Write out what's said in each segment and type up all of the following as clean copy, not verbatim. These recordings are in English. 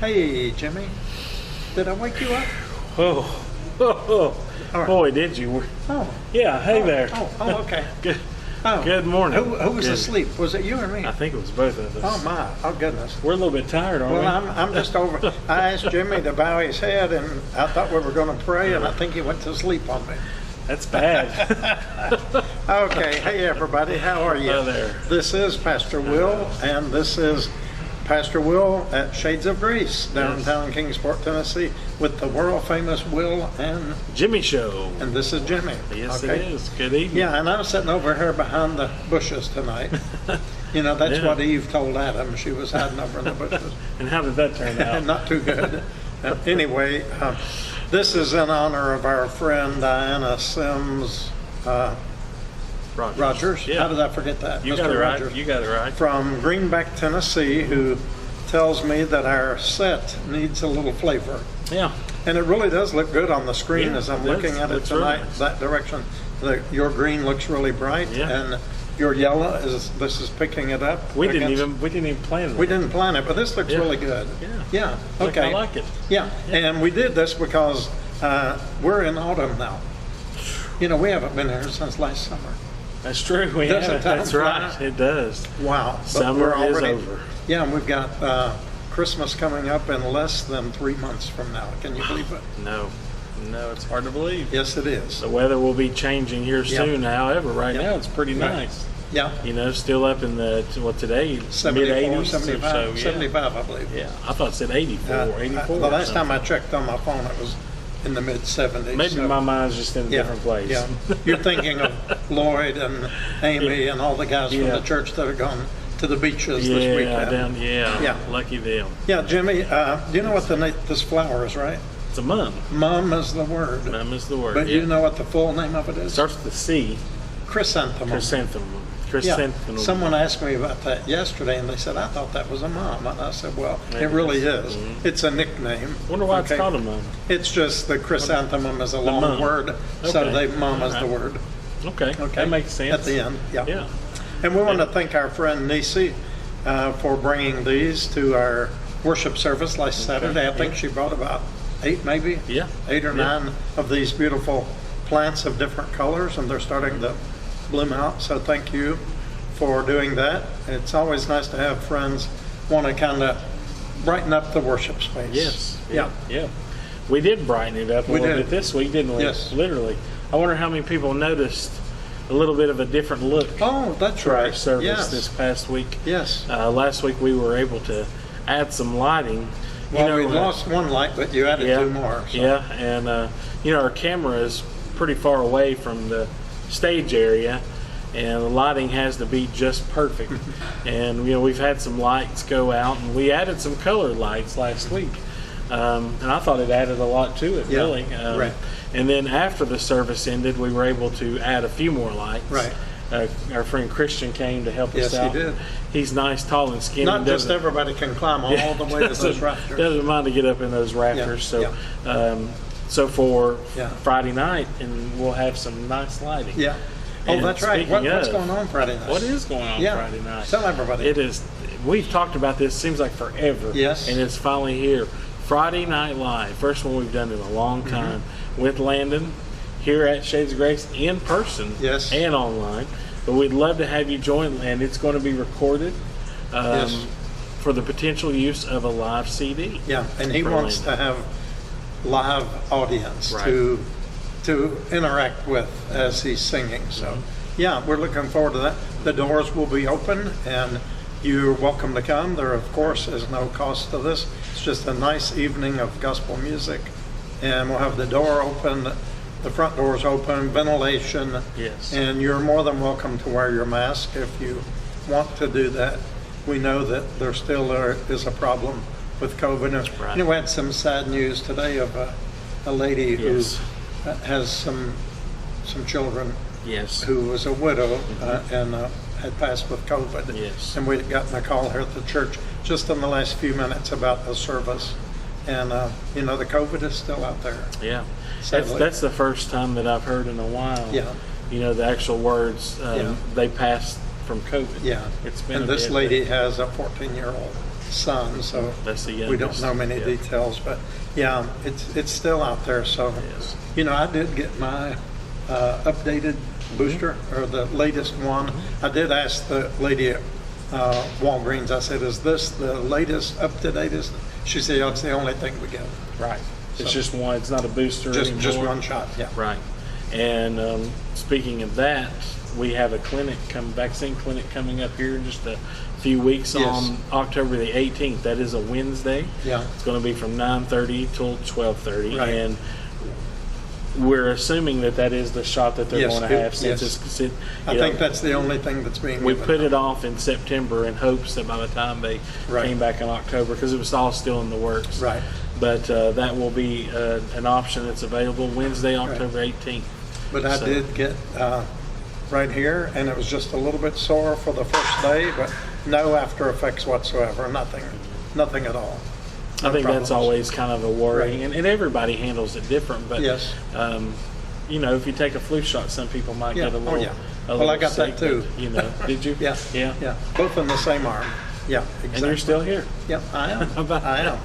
Hey, Jimmy. Did I wake you up? Right. Boy, did you. Oh. Yeah, hey there. Okay. Good. Oh. Good morning. Who was asleep? Was it you or me? I think it was both of us. Oh, my. Oh, goodness. We're a little bit tired, aren't we? Well, I'm just over. I asked Jimmy to bow his head, and I thought we were going to pray, and I think he went to sleep on me. That's bad. Okay. Hey, everybody. How are you? Hello there. This is Pastor Will, and this is Pastor Will at Shades of Grace, downtown Kingsport, Tennessee, with the world-famous Will and Jimmy Show. And this is Jimmy. Yes, okay? It is. Good evening. Yeah, and I'm sitting over here behind the bushes tonight. You know, that's what Eve told Adam. She was hiding over in the bushes. And how did that turn out? Not too good. Anyway, this is in honor of our friend Diana Sims Rogers. Yeah. How did I forget that? You Mr. got it Rogers. right. You got it right. From Greenback, Tennessee, who tells me that our set needs a little flavor. Yeah. And it really does look good on the screen as I'm looking at it Looks tonight. really nice. That direction, your green looks really bright, and your yellow this is picking it up. We didn't even plan it. We didn't plan it, but this looks really good. Yeah. Look, Okay. I like it. Yeah. And we did this because we're in autumn now. You know, we haven't been here since last summer. That's true. We Doesn't have. time That's fly? right. It does. Wow. But Summer we're is already over. Yeah, and we've got Christmas coming up in less than 3 months from now. Can you believe it? No, it's hard to believe. Yes, it is. The weather will be changing here soon. However, right now it's pretty nice. Yeah. You know, still up in the, today, 74, mid-80s 75, or so. 75, I believe. Yeah, I thought it said 84, 84. The last time I checked on my phone, it was in the mid-70s. Maybe my mind's just in a different place. Yeah. You're thinking of Lloyd and Amy and all the guys from the church that are gone to the beaches this weekend. Yeah, lucky them. Yeah, Jimmy, do you know what this flower is, right? It's a mum. Mum is the word. Mum is the word, But you know what the full name of it is? Starts with a C. Chrysanthemum. Chrysanthemum. Yeah. Someone asked me about that yesterday, and they said, I thought that was a mum. And I said, well, it really is. Mm-hmm. It's a nickname. Wonder why it's called a mum. It's just the chrysanthemum is a long word, so they mum is the word. Okay, that makes sense. At the end, yeah. And we want to thank our friend Nisi for bringing these to our worship service last Saturday. I think she brought about 8 maybe? Yeah. 8 or 9 of these beautiful plants of different colors, and they're starting to bloom out. So thank you for doing that. It's always nice to have friends want to kind of brighten up the worship space. Yes. Yeah. We did brighten it up a little bit this week, didn't we? Yes. Literally. I wonder how many people noticed a little bit of a different look. Oh, that's right. Our service this past week. Yes. Last week we were able to add some lighting. Well, we lost one light, but you added 2 more. So. Yeah, and our camera is pretty far away from the stage area, and the lighting has to be just perfect. And we've had some lights go out, and we added some colored lights last week, and I thought it added a lot to it, really. Right. And then after the service ended, we were able to add a few more lights. Right. Our friend Christian came to help us out. Yes, he did. He's nice, tall, and skinny. Not just everybody can climb all the way to those rafters. Doesn't mind to get up in those rafters. So for Friday night, and we'll have some nice lighting. Yeah. Oh, And that's right. speaking What's of, going on Friday night? What is going on Friday night? Tell everybody. It is. We've talked about this. Seems like forever. Yes. And it's finally here. Friday Night Live. First one we've done in a long time with Landon here at Shades of Grace in person. Yes. And online. But we'd love to have you join, and it's going to be recorded for the potential use of a live CD. Yeah, and he wants to have live audience to interact with as he's singing. So, yeah, we're looking forward to that. The doors will be open, and you're welcome to come. There, of course, is no cost to this. It's just a nice evening of gospel music, and we'll have the door open. The front door's open, ventilation. Yes. And you're more than welcome to wear your mask if you want to do that. We know that there still is a problem with COVID. We had some sad news today of a lady who has some children. Yes. Who was a widow and had passed with COVID. Yes. And we'd gotten a call here at the church just in the last few minutes about the service. And, the COVID is still out there. Yeah. That's the first time that I've heard in a while. Yeah. The actual words, they passed from COVID. Yeah. It's been and this lady has a 14-year-old. son, so That's the we don't youngest, know many yeah. details. But yeah, it's still out there. So Yes. I did get my updated booster, or the latest one. I did ask the lady at Walgreens. I said, "Is this the latest, up to datest?" She said, "Oh, it's the only thing we get." Right. It's So- just one. It's not a booster anymore. Just one shot. Yeah. Right. And speaking of that, we have a vaccine clinic coming up here in just a few weeks Yes. on October the 18th. That is a Wednesday. Yeah. It's going to be from 9:30 till 12:30. Right. And we're assuming that is the shot that they're Yes, going to have yes. I think that's the only thing that's being we given put out. it off in September in hopes that by the time they Right. came back in October, because it was all still in the works. Right. But that will be an option that's available Wednesday, October 18th. But I So- did get right here, and it was just a little bit sore for the first day, but no after effects whatsoever. Nothing at all. I No think that's problems. always kind of a worry, Right. and everybody handles it different. But Yes. if you take a flu shot, some people might Yeah. get a little. Oh, yeah. a Well, I little got that sick, too. but, did you? Yeah. Yeah. Yeah. Both in the same arm. Yeah. Exactly. And you're still here. Yep, I am. How about I am.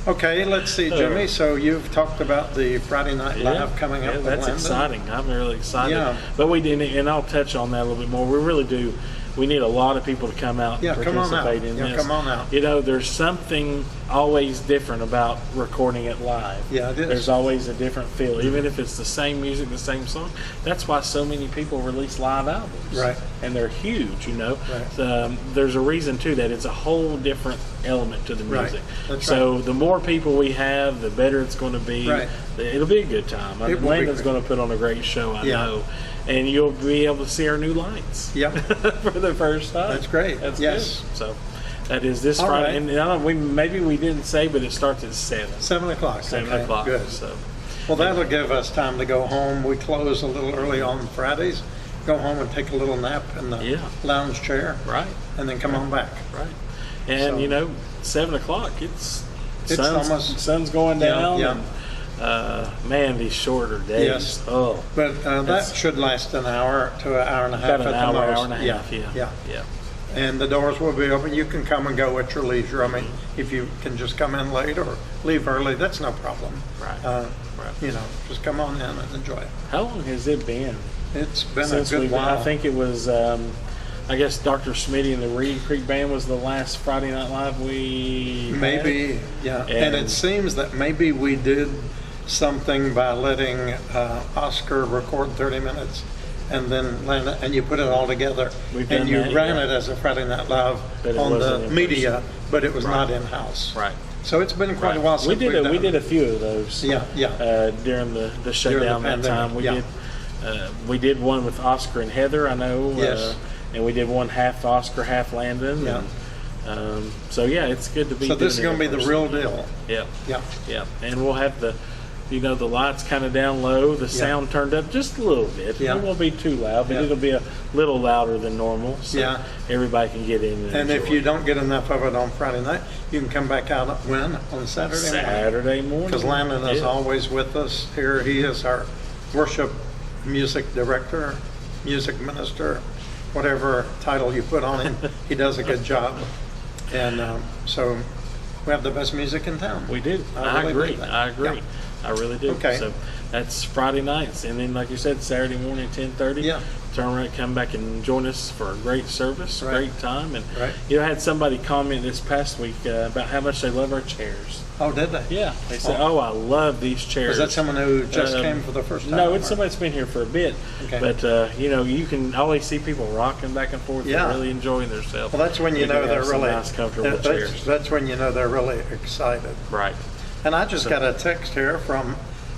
Okay, let's see, Jimmy. So you've talked about the Friday Night Live coming up. Yeah, with that's Landon. exciting. I'm really excited. Yeah. But we didn't, and I'll touch on that a little bit more. We really do. We need a lot of people to come out Yeah, and come on out. participate in Yeah, this. come on out. There's something always different about recording it live. Yeah, it is. There's always a different feel, even if it's the same music, the same song. That's why so many people release live albums. Right. And they're huge, Right. There's a reason to that. It's a whole different element to the Right. music. That's so the more people we have, the better it's going to be. Right. It'll be a good time. It will be Landon's great. going to put on a great show, I Yeah. know. And you'll be able to see our new lights. Yep. For the first time. That's great. That's Yes. good. So that is this All Friday. right. And I don't know, maybe we didn't say, but it starts at 7. 7 o'clock. 7 okay, o'clock. Good. So Well, that'll give us time to go home. We close a little early on Fridays. Go home and take a little nap in the Yeah. lounge chair, right. and then come on back. Right. And So- 7 o'clock, It's sun's going Yeah, down. yeah. And, man, these shorter days. Yes. Oh. But that That's- should last an hour to an hour and a half About an at hour, the most. hour and a half. Yeah. yeah. Yeah. And the doors will be open. You can come and go at your leisure. I mean, if you can just come in late or leave early, that's no problem. Right. Right. Just come on in and enjoy it. How long has it been? It's been Since a good we've, while. I think it was, I guess Dr. Smitty and the Reed Creek Band was the last Friday Night Live we had. Maybe, yeah. And And- it seems that maybe we did something by letting Oscar record 30 minutes and then land it, and you put it all together. We've and done you that, ran yeah. it as a Friday Night Live But it on the wasn't in media, person. but it was Right. not in-house. Right. So it's been quite Right. a while since we did we've we done did a few of those. Yeah, yeah. During the shutdown that pandemic, time, yeah. we did one with Oscar and Heather. I know. Yes. And we did one half Oscar, half Landon. Yeah. And, so yeah, it's good to be. So this is doing going it to be in the person. real deal. Yeah. Yeah. Yeah. And we'll have the lights kind of down low, the sound turned up just a little bit. Yeah. It won't be too loud, but Yeah. it'll be a little louder than normal. So Yeah. everybody can get in And if enjoy you it. don't get enough of it on Friday night, you can come back out when? On Saturday morning? Saturday morning. Because Landon is Yeah. always with us here. He is our worship music director, music minister, whatever title you put on him. He does a good job. And so we have the best music in town. We do. I I really agree. believe that. I agree. Yeah. I really do. Okay. So that's Friday nights, and then like you said, Saturday morning, 10:30. Yeah. Turn around, come back and join us for a great service, Right. great time, and Right. I had somebody comment this past week about how much they love our chairs. Oh, did they? Yeah, they said, "Oh, I love these chairs." Is that someone who just Um, came for the first time? No, it's or- somebody that's been here for a bit. Okay. But you can always see people rocking back and forth, Yeah. and really enjoying themselves. Well, that's when you We do know have they're some really nice, comfortable that's, chairs. that's when you know they're really excited. Right. And I just So- got a text here from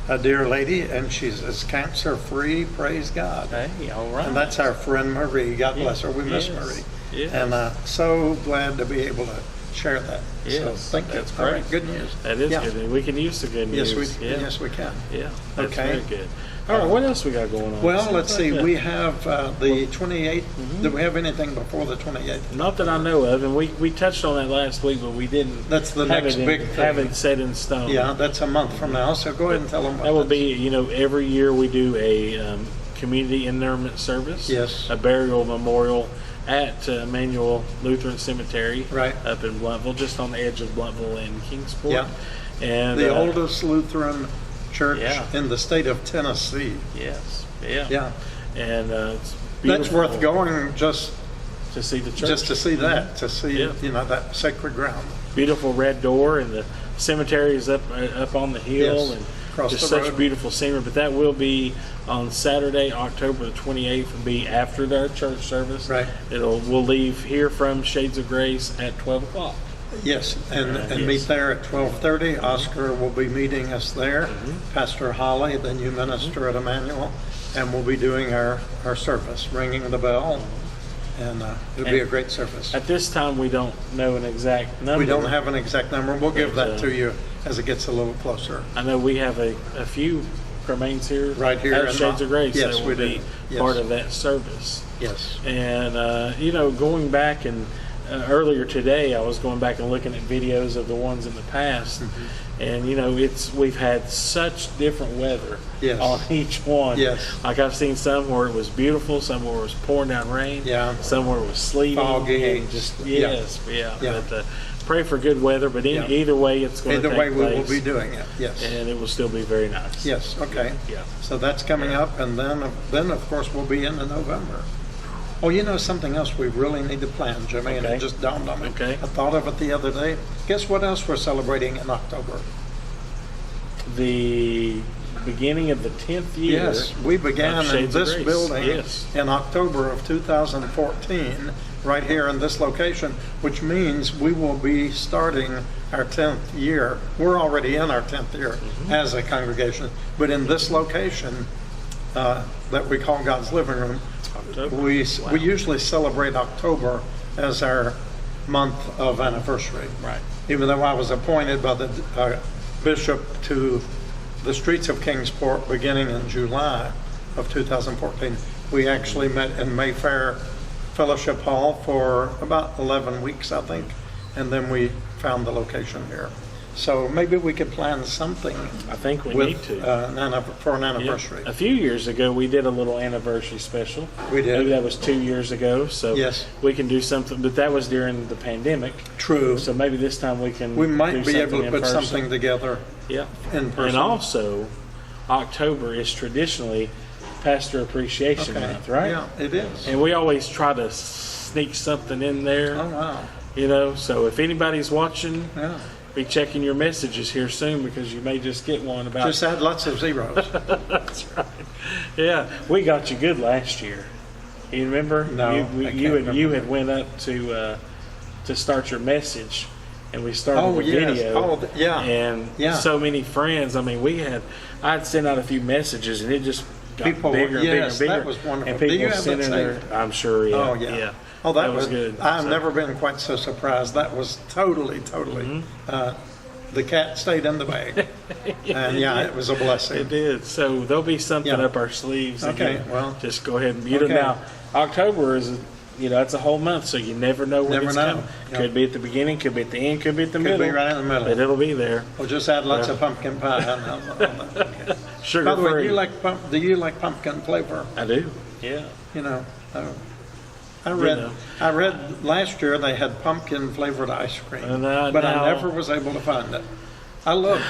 a dear lady, and she says cancer free. Praise God. Hey, all right. And that's our friend Marie. God bless her. We miss Yes. Marie. Yes. And so glad to be able to share that. So Yes, thank you. that's All right, great. good news. That is Yeah. good. And we can use the good news. Yes, we can. Yeah, that's Okay. very good. All right, what else we got going on? Well, Seems let's like see. that- We have the 28th. Do we have anything before the 28th? Not that I know of, and we touched on that last week, but we didn't. That's the have next it in- big thing. Have it set in stone. Yeah, that's a month from now. So go ahead and tell them what That will that's- be, every year we do a community interment service. Yes. A burial memorial at Emmanuel Lutheran Cemetery, Right. up in Blunteville, just on the edge of Blunteville and Kingsport. Yeah. And The oldest Lutheran church Yeah. in the state of Tennessee. Yes, yeah, Yeah. and it's beautiful. That's worth going just to see the church. to see that, to see, Yeah. that sacred ground. Beautiful red door, and the cemetery is up on the hill, Yes, and across just the such road. beautiful scenery. But that will be on Saturday, October the 28th, and be after their church service. Right. We'll leave here from Shades of Grace at 12 o'clock. Yes, and Yes. meet there at 12:30. Oscar will be meeting us there. Mm-hmm. Pastor Holly, the new minister at Emmanuel, and we'll be doing our service, ringing the bell, and it'll be a great service. At this time, we don't know an exact number. We don't have an exact number. We'll give But, that to you as it gets a little closer. I know we have a few cremains here. Right here at in Shades of Grace. yes, that we will do. be Yes. part of that service. Yes. And going back and earlier today, I was going back and looking at videos of the ones in the past, Mm-hmm. and we've had such different weather Yes. on each one. Yes. Like I've seen some where it was beautiful, some where it was pouring down rain, Yeah. some where it was sleeting, Foggy. and just Yeah. yeah. Yeah. But pray for good weather. But Yeah. either way, it's going to Either take way, we will place, be doing it. Yes. and it will still be very nice. Yes. Okay. Yeah. So that's coming up, and then of course we'll be into November. Oh, something else we really need to plan, Jimmy, and Okay. it just dawned on me. Okay. I thought of it the other day. Guess what else we're celebrating in October? The beginning of the 10th year. Yes, we began of in Shades of this Grace. building Yes. in October of 2014, right here in this location, which means we will be starting our 10th year. We're already in our 10th year as a congregation, but in this location that we call God's Living Room, October. we Wow. usually celebrate October as our month of anniversary. Right. Even though I was appointed by the bishop to the streets of Kingsport beginning in July of 2014, we actually met in Mayfair Fellowship Hall for about 11 weeks, I think, and then we found the location here. So maybe we could plan something I think we with need to. for an Yeah. anniversary. A few years ago, we did a little anniversary special. We did. Maybe that was 2 years ago. So Yes. we can do something, but that was during the pandemic. True. So maybe this time we can. We might do be able something to in put person. something together Yeah. in person. And also, October is traditionally Pastor Appreciation Okay. Month, right? Yeah, it is. And we always try to sneak something in there. Oh, wow. So if anybody's watching, Yeah. be checking your messages here soon because you may just get one about. Just add lots of zeros. That's right. Yeah, we got you good last year. You remember? No, you, I you can't had you remember. had went up to start your message, and we started Oh, the yes. video. Oh, yeah. And Yeah. so many friends. I mean, I'd sent out a few messages, and it just got People- bigger and yes, bigger that and bigger. was wonderful. And Do people you have that sending their. saved? I'm sure. Yeah. Oh, yeah. Yeah. Oh, that was good. I've So- never been quite so surprised. That was totally. Mm-hmm. The cat stayed in the bag, and yeah, it was a blessing. It did. So there'll be something Yeah. up our sleeves. Okay, again. well. Just go ahead and mute Okay. it now. October is, it's a whole month, so you never know when Never it's know. coming. Yeah. Could be at the beginning, could be at the end, could be at the Could middle. be right in the middle. But it'll be there. We'll just add lots of pumpkin pie. Okay. Sugar By the way, free. do you like pumpkin flavor? I do. Yeah. I read last year they had pumpkin flavored ice cream, And, but now- I never was able to find it. I love it.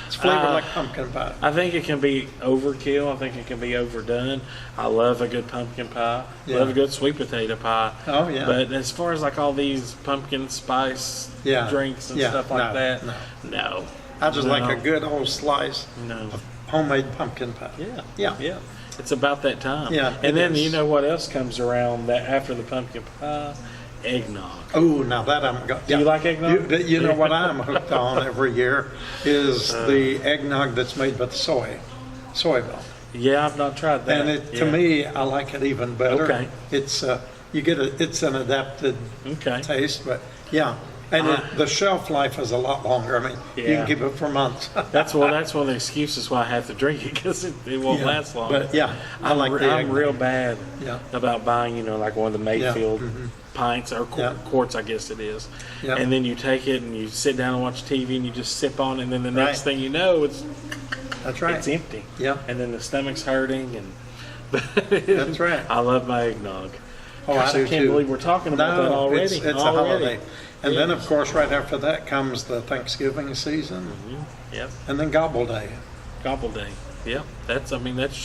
It's flavored like pumpkin pie. I think it can be overkill. I think it can be overdone. I love a good pumpkin pie. Yeah. Love a good sweet potato pie. Oh, yeah. But as far as like all these pumpkin spice Yeah. drinks and Yeah. stuff like No, that, no. no. I just like No. a good old slice No. of homemade pumpkin pie. Yeah. Yeah. It's about that time. Yeah, it And then is. you know what else comes around that after the pumpkin pie? Eggnog. Oh, now that I'm going. Do you like eggnog? You know what I'm hooked on every year is the eggnog that's made with soy milk. Yeah, I've not tried that. And to Yeah. me, I like it even better. Okay. It's it's an adapted Okay. taste, but yeah. And the shelf life is a lot longer. I mean, you Yeah. can keep it for months. That's one of the excuses why I have to drink it because it won't Yeah. last long. But yeah, I like the I'm eggnog. real bad Yeah. about buying, like one of the Mayfield pints or Yeah. quarts, I guess it is. Yeah. And then you take it and you sit down and watch TV and you just sip on it, and then the next Right. thing you know, it's That's right. it's empty. Yeah. And then the stomach's hurting and. That's right. I love my eggnog. Oh, Gosh, I do can't too. believe we're talking about that already. It's a holiday. And then, of course, right after that comes the Thanksgiving season, Yep. and then Gobble Day. Gobble Day. Yep. That's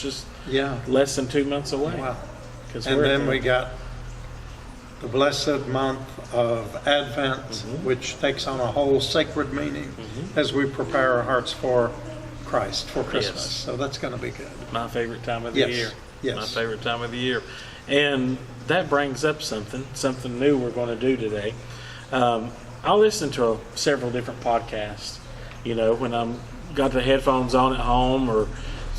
just Yeah. less than 2 months away. Wow. 'Cause And we're then at we the- got the blessed month of Advent, which takes on a whole sacred meaning as we prepare our hearts for Christ, for Christmas. Yes. So that's going to be good. my favorite time of the Yes. year. Yes. My favorite time of the year. And that brings up something new we're going to do today. I listen to several different podcasts, when I'm got the headphones on at home or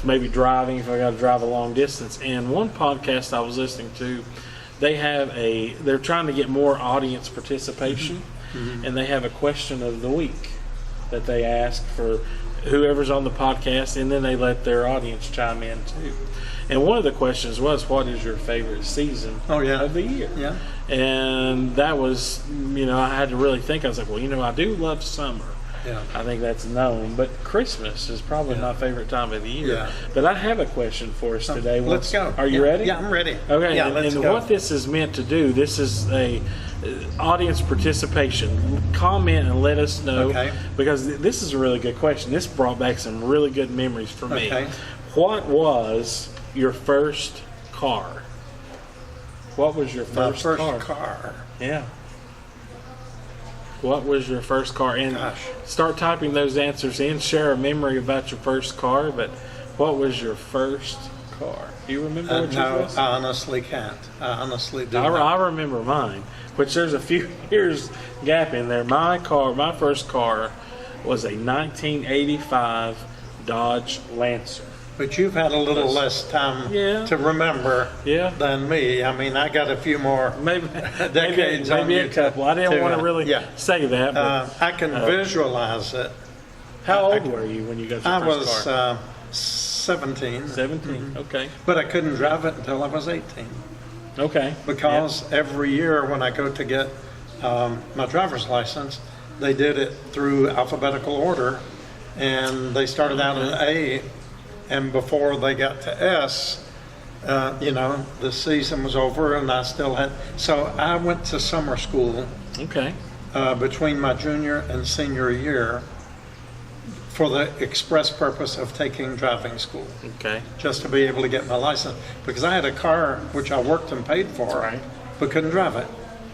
maybe driving if I got to drive a long distance. And one podcast I was listening to, they're trying to get more audience participation, and they have a question of the week that they ask for whoever's on the podcast, and then they let their audience chime in too. And one of the questions was, what is your favorite season of the year? Yeah. And that was, I had to really think. I was like, well, I do love summer. Yeah. I think that's known. But Christmas is probably my favorite time of the year. Yeah. But I have a question for us today. Let's go. Are you ready? Yeah, I'm ready. Okay. Yeah, and let's go. what this is meant to do, this is a audience participation. Comment and let us know. Okay. Because this is a really good question. This brought back some really good memories for me. Okay. What was your first car? What was your My first car. Yeah. What was your first car? And Gosh. start typing those answers in. Share a memory about your first car. But what was your first car? Do you remember what yours No, was? I honestly can't. I honestly do I not. remember mine, which there's a few years gap in there. My first car was a 1985 Dodge Lancer. But you've had a little less time to remember than me. I mean, I got a few more Maybe decades on maybe you a couple. I didn't want to really say that. But I can visualize it. how old were you when you got your I first was car? 17. 17. Okay. But I couldn't drive it until I was 18. Okay. Because every year when I go to get my driver's license, they did it through alphabetical order. And they started out in A, and before they got to S, the season was over and I still had. So I went to summer school Okay. between my junior and senior year for the express purpose of taking driving school, Okay. just to be able to get my license. Because I had a car which I worked and paid for, right. but couldn't drive it.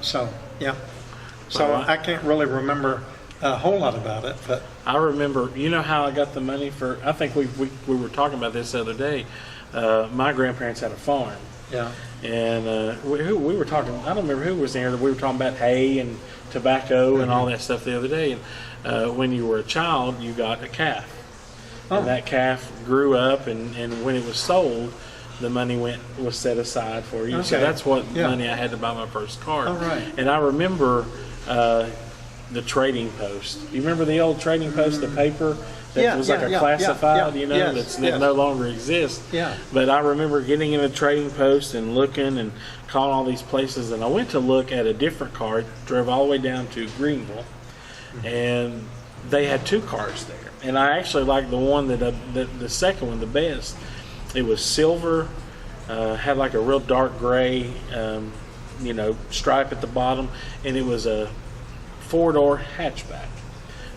So, yeah. So Well, I can't really remember a whole lot about it, but I remember, how I got the money for, I think we were talking about this the other day. My grandparents had a farm. yeah. And we were talking, I don't remember who was there, we were talking about hay and tobacco and all that stuff the other day. And when you were a child, you got a calf. And that calf grew up, and when it was sold, the money was set aside for you. So Okay. that's what Yeah. money I had to buy my first car. Oh, right. And I remember the trading post. You remember the old trading post, the paper that Yeah, was yeah, like a yeah, classified, yeah, yeah. Yes, that yes. no longer exists. Yeah. But I remember getting in a trading post and looking and calling all these places, and I went to look at a different car, drove all the way down to Greenville, and they had two cars there. And I actually liked the one the second one the best. It was silver, had like a real dark gray, stripe at the bottom, and it was a 4-door hatchback.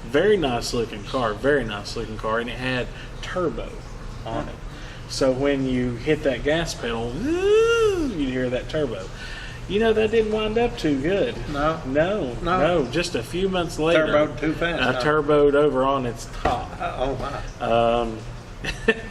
Very nice looking car, and it had turbo on it. So when you hit that gas pedal, you'd hear that turbo. That didn't wind up too good. No. Just a few months later, Turboed too fast. I turboed over on its top. Oh, wow.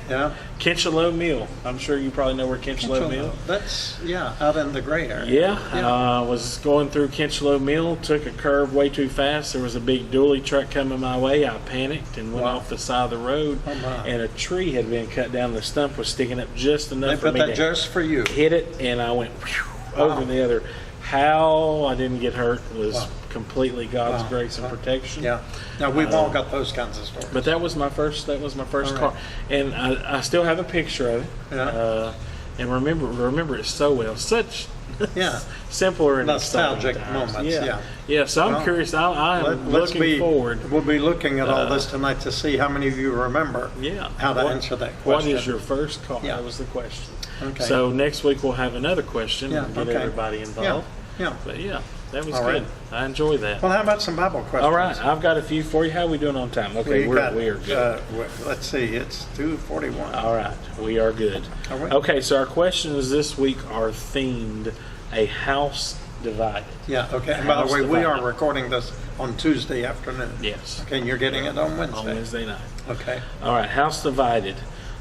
Yeah. Kincheloe Mill. I'm sure you probably know where Kincheloe Mill. That's, out in the gray area. Yeah, was going through Kincheloe Mill, took a curve way too fast. There was a big dually truck coming my way. I panicked and went off the side of the road, and a tree had been cut down. The stump was sticking up just enough They for put me that to just for you. hit it, and I went over the other. How I didn't get hurt was completely God's grace and protection. Yeah. Now we've all got those kinds of stories. But that was my first car, and I still have a picture of it. Yeah. And remember it so well. Such Yeah. simpler and Nostalgic exciting times. moments, Yeah. So I'm curious. I'm looking forward. We'll be looking at all this tonight to see how many of you remember Yeah. how to answer that question. What is your first car? Yeah. That was the question. Okay. So next week we'll have another question Yeah, and get okay. everybody involved. Yeah. But yeah, that was All good. right. I enjoy that. Well, how about some Bible questions? All right, I've got a few for you. How are we doing on time? Okay, we are good. Let's see, it's 2:41. All right, we are good. Are we? Okay, so our questions this week are themed a house divided. Yeah, okay. And by House the way, we are divided. recording this on Tuesday afternoon. Yes, Okay, and you're getting it on Wednesday. on Wednesday night. Okay. All right, house divided.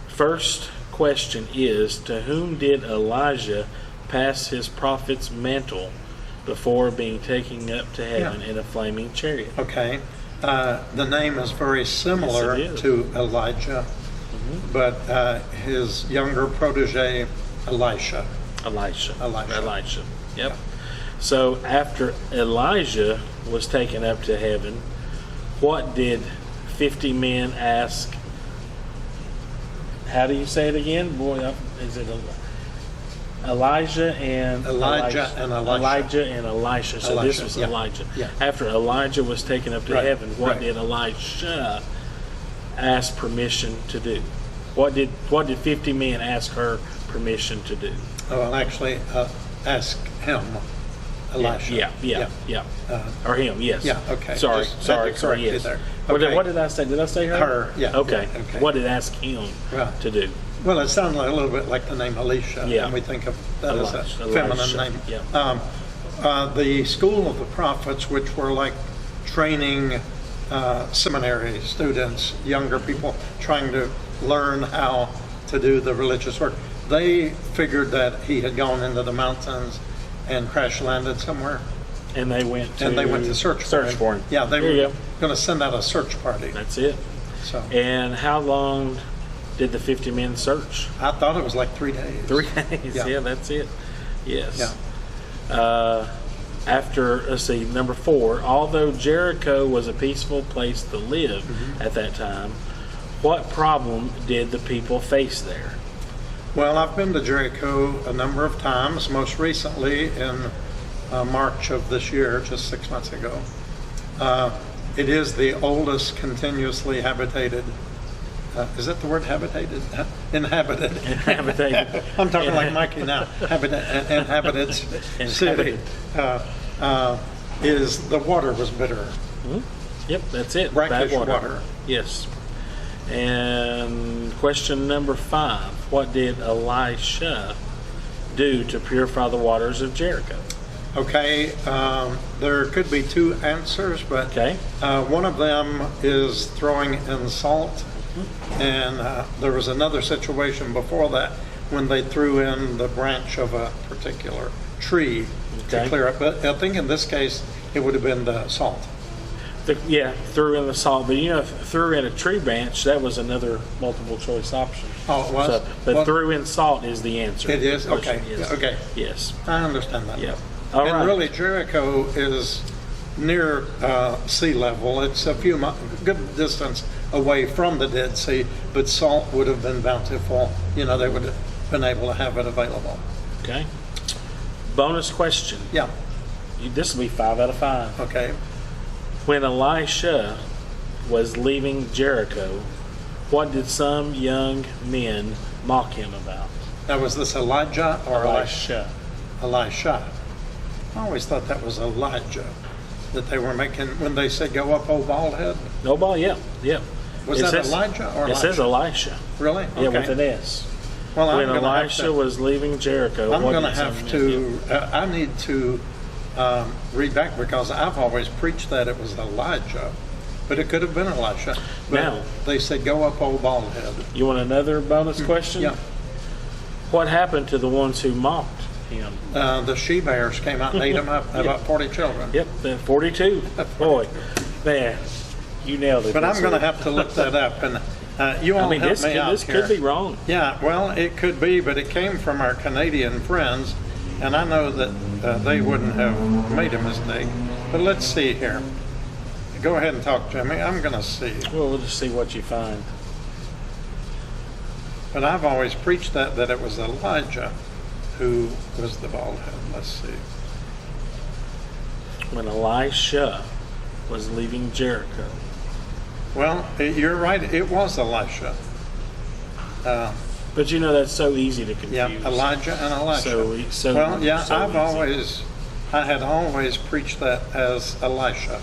First question is, to whom did Elijah pass his prophet's mantle before being taken up to heaven in a flaming chariot? Okay. The name is very similar Yes, it is. to Elijah, but his younger protege, Elisha. Elisha. Elisha. Yep. So after Elijah was taken up to heaven, what did 50 men ask? How do you say it again? Boy, is it Elijah and Elijah and Elisha. Elijah and Elisha. So this Elisha, was yeah. Elijah. Yeah. After Elijah was taken up to Right, heaven, what right. did Elisha ask permission to do? What did 50 men ask her permission to do? Oh, well, actually, ask him, Elisha. Yeah. Or him, yes. Yeah, okay. Sorry, Just had to correct you yes. there. What Okay. did I say? Did I say her? Her, yeah, Okay. yeah, okay. What did ask him Right. to do? Well, it sounds like a little bit like the name Elisha, Yeah. and we think of that as a Elisha, feminine name. yeah. The school of the prophets, which were like training seminary students, younger people trying to learn how to do the religious work, they figured that he had gone into the mountains and crash landed somewhere, And they went to search for him. Yeah, they There you were go. going to send out a search party. That's it. So And how long did the 50 men search? I thought it was like 3 days. 3 days. Yeah. Yeah, that's it. Yes. Yeah. After, let's see, number 4, although Jericho was a peaceful place to live at that time, what problem did the people face there? Well, I've been to Jericho a number of times, most recently in March of this year, just 6 months ago. It is the oldest continuously habitated, is that the word habitated? Inhabited. Inhabited. I'm talking like Mikey now. Inhabited city. Is the water was bitter. Yep, that's it. Brackish Bad water. Yes. And question number 5. What did Elisha do to purify the waters of Jericho? Okay, there could be 2 answers, but Okay. one of them is throwing in salt, and there was another situation before that when they threw in the branch of a particular tree Okay. to clear it. But I think in this case, it would have been the salt. Threw in the salt, but threw in a tree branch, that was another multiple choice option. Oh, it was? So, but Well, threw in salt is the answer. It is? Okay, Yes. okay. Yes. I understand that. Yep. All And right. really, Jericho is near sea level. It's a good distance away from the Dead Sea, but salt would have been bountiful. They would have been able to have it available. Okay. Bonus question. Yeah, This will be 5 out of 5. okay. When Elisha was leaving Jericho, what did some young men mock him about? Now, was this Elijah or Elisha? Elisha. I always thought that was Elijah that they were making when they said, "Go up, old bald head." No ball, yeah. Was It that says- Elijah or It says Elisha? Elisha. Really? Yeah, Okay. with an S. Well, I'm When going to have Elisha to. was leaving Jericho, I'm what going to did some have men to. I need to read back because I've always preached that it was Elijah, but it could have been Elisha. But Now- they said, "Go up, old bald head." You want another bonus question? Yeah. What happened to the ones who mocked him? The she bears came out and ate them up. About 40 children. Yep, the 42. Boy, man, you nailed it. But I'm this going to week. have to look that up, and you all help this me out this here. could be wrong. Yeah, well, it could be, but it came from our Canadian friends, and I know that they wouldn't have made a mistake. But let's see here. Go ahead and talk, Jimmy. I'm going to see. Well, we'll just see what you find. But I've always preached that it was Elijah who was the bald head. Let's see. When Elisha was leaving Jericho. Well, you're right. It was Elisha. But you know, that's so easy to confuse. Yeah, Elijah and Elisha. So well, yeah, so I had always preached that as Elisha,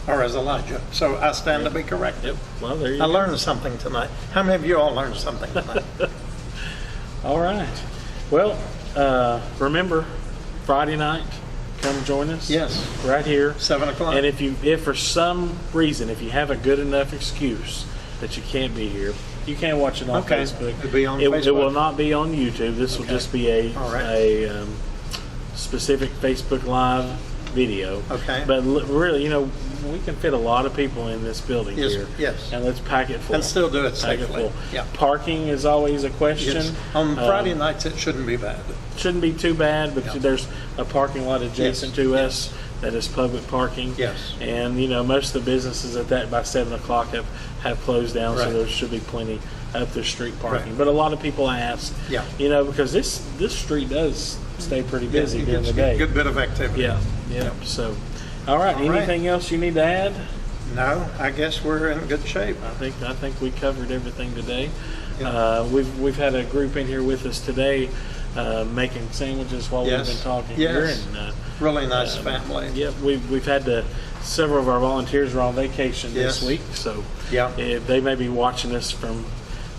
or as Elijah. So I stand to be corrected. Yep. Well, there you I go. learned something tonight. How many of you all learned something tonight? All right. Well, remember, Friday night, come join us. Yes. Right here. 7 o'clock. And if for some reason, if you have a good enough excuse that you can't be here, you can watch it on Okay. Facebook. It'll be on It Facebook. will not be on YouTube. This will Okay. just be All right. a specific Facebook Live video. Okay. But really, you know, we can fit a lot of people in this building Yes, here. yes. And let's pack it full. And still do it Pack it safely. full. Yeah. Parking is always a question. Yes. On Friday nights, it shouldn't be bad. Shouldn't be too bad, but Yeah. there's a parking lot adjacent Yes, to yes. us that is public parking. Yes. And, you know, most of the businesses at that by 7 o'clock have closed down, so Right. there should be plenty up the street parking. Right. But a lot of people ask, Yeah. you know, because this street does stay pretty busy Yeah, it during the gets day. a good bit of activity. Yeah, yeah. So, all right. All right. Anything else you need to add? No, I guess we're in good shape. I think we covered everything today. Yeah. We've had a group in here with us today, making sandwiches while Yes. we've been talking Yes. here, and Really nice family. yeah, we've had several of our volunteers are on vacation Yes. this week, so Yeah. they may be watching us from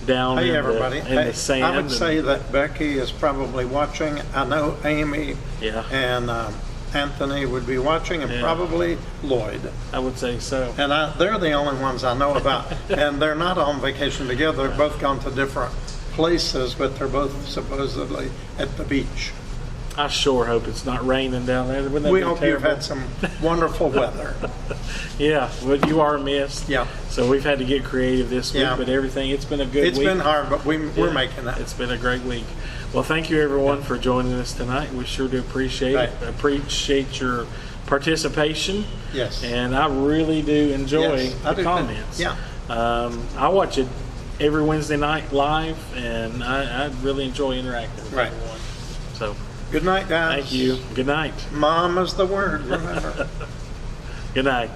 down Hey, in everybody. the Hey, sand. I would and- say that Becky is probably watching. I know Amy Yeah. and Anthony would be watching, and Yeah. probably Lloyd. I would say so. And they're the only ones I know about. And they're not on vacation together. They've both gone to different places, but they're both supposedly at the beach. I sure hope it's not raining down there. Wouldn't that We be hope terrible? you've had some wonderful weather. Yeah, well, you are missed. Yeah. So we've had to get creative this week, Yeah. but it's been a good It's week. been hard, but we're Yeah. making it. It's been a great week. Well, thank you everyone for joining us tonight. We sure do appreciate it. Right. Appreciate your participation. Yes. And I really do enjoy Yes, I the do too. comments. Yeah. I watch it every Wednesday night live, and I really enjoy interacting with Right. everyone. So Good night, guys. thank you. Good night. Mom is the word, remember. Good night.